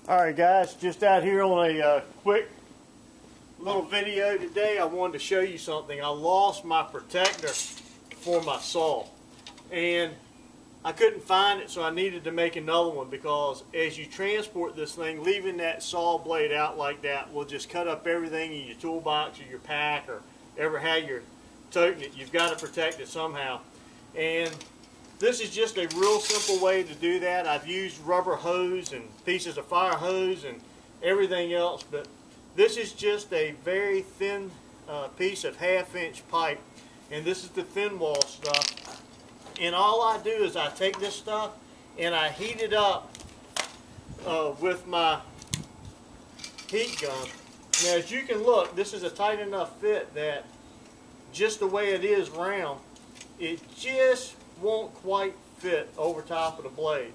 Alright guys, just out here on a quick little video today. I wanted to show you something. I lost my protector for my saw and I couldn't find it, so I needed to make another one, because as you transport this thing, leaving that saw blade out like that will just cut up everything in your toolbox or your pack or ever how you're toting it. You've got to protect it somehow, and this is just a real simple way to do that. I've used rubber hose and pieces of fire hose and everything else, but this is just a very thin piece of 1/2-inch pipe, and this is the thin wall stuff. And all I do is I take this stuff and I heat it up with my heat gun. Now as you can look, this is a tight enough fit that just the way it is round, it just won't quite fit over top of the blade.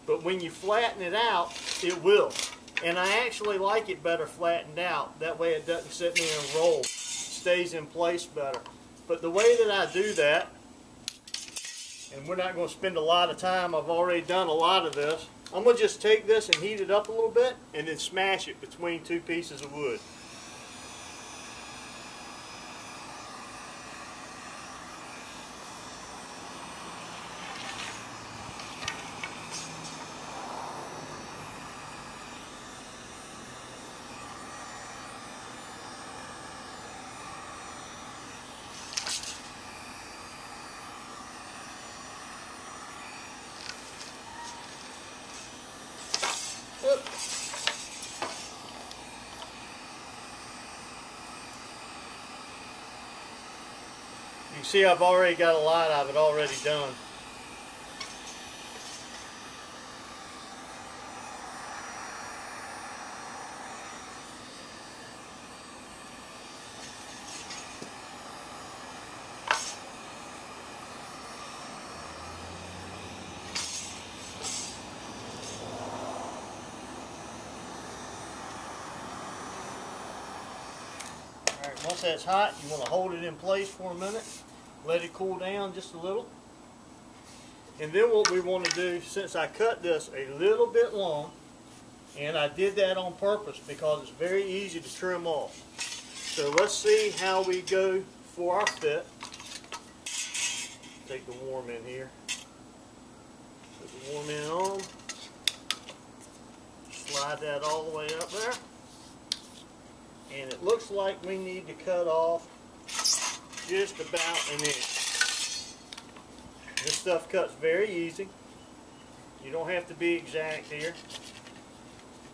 But when you flatten it out, it will. And I actually like it better flattened out. That way it doesn't sit there and roll. It stays in place better. But the way that I do that, and we're not going to spend a lot of time, I've already done a lot of this. I'm going to just take this and heat it up a little bit and then smash it between two pieces of wood. You see, I've already got a lot of it already done. Alright, once that's hot, you want to hold it in place for a minute. Let it cool down just a little. And then what we want to do, since I cut this a little bit long, and I did that on purpose because it's very easy to trim off. So let's see how we go for our fit. Take the worm in here. Put the worm in on. Slide that all the way up there. And it looks like we need to cut off just about an inch. This stuff cuts very easy. You don't have to be exact here.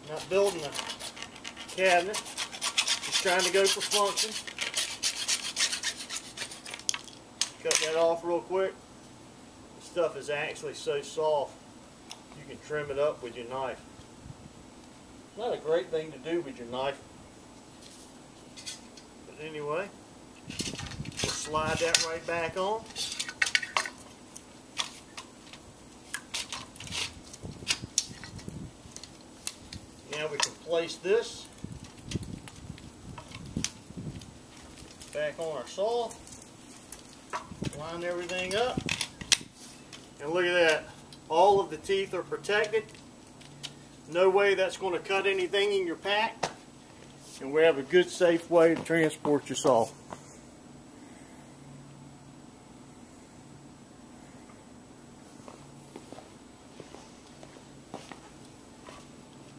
I'm not building a cabinet, just trying to go for function. Cut that off real quick. This stuff is actually so soft you can trim it up with your knife. Not a great thing to do with your knife, but anyway, we'll slide that right back on. Now we can place this back on our saw, line everything up, and look at that. All of the teeth are protected. No way that's going to cut anything in your pack, and we have a good, safe way to transport your saw.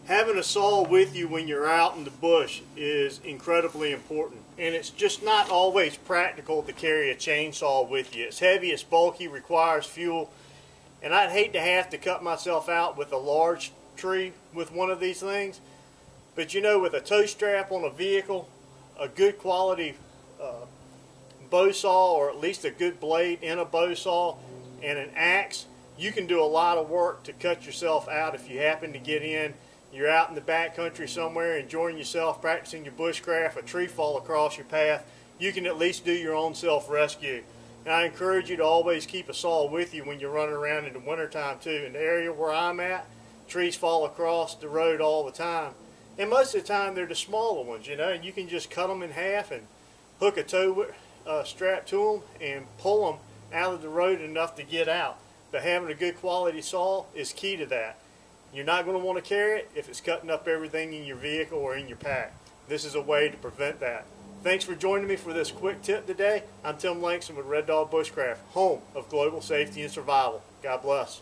Having a saw with you when you're out in the bush is incredibly important, and it's just not always practical to carry a chainsaw with you. It's heavy, it's bulky, requires fuel, and I'd hate to have to cut myself out with a large tree with one of these things. But you know, with a tow strap on a vehicle, a good quality bow saw, or at least a good blade in a bow saw, and an axe, you can do a lot of work to cut yourself out if you happen to get in. You're out in the backcountry somewhere enjoying yourself, practicing your bushcraft, a tree fall across your path, you can at least do your own self-rescue. And I encourage you to always keep a saw with you when you're running around in the wintertime too. In the area where I'm at, trees fall across the road all the time. And most of the time they're the smaller ones, you know, and you can just cut them in half and hook a tow strap to them and pull them out of the road enough to get out. But having a good quality saw is key to that. You're not going to want to carry it if it's cutting up everything in your vehicle or in your pack. This is a way to prevent that. Thanks for joining me for this quick tip today. I'm Tim Langston with Red Dog Bushcraft, home of global safety and survival. God bless.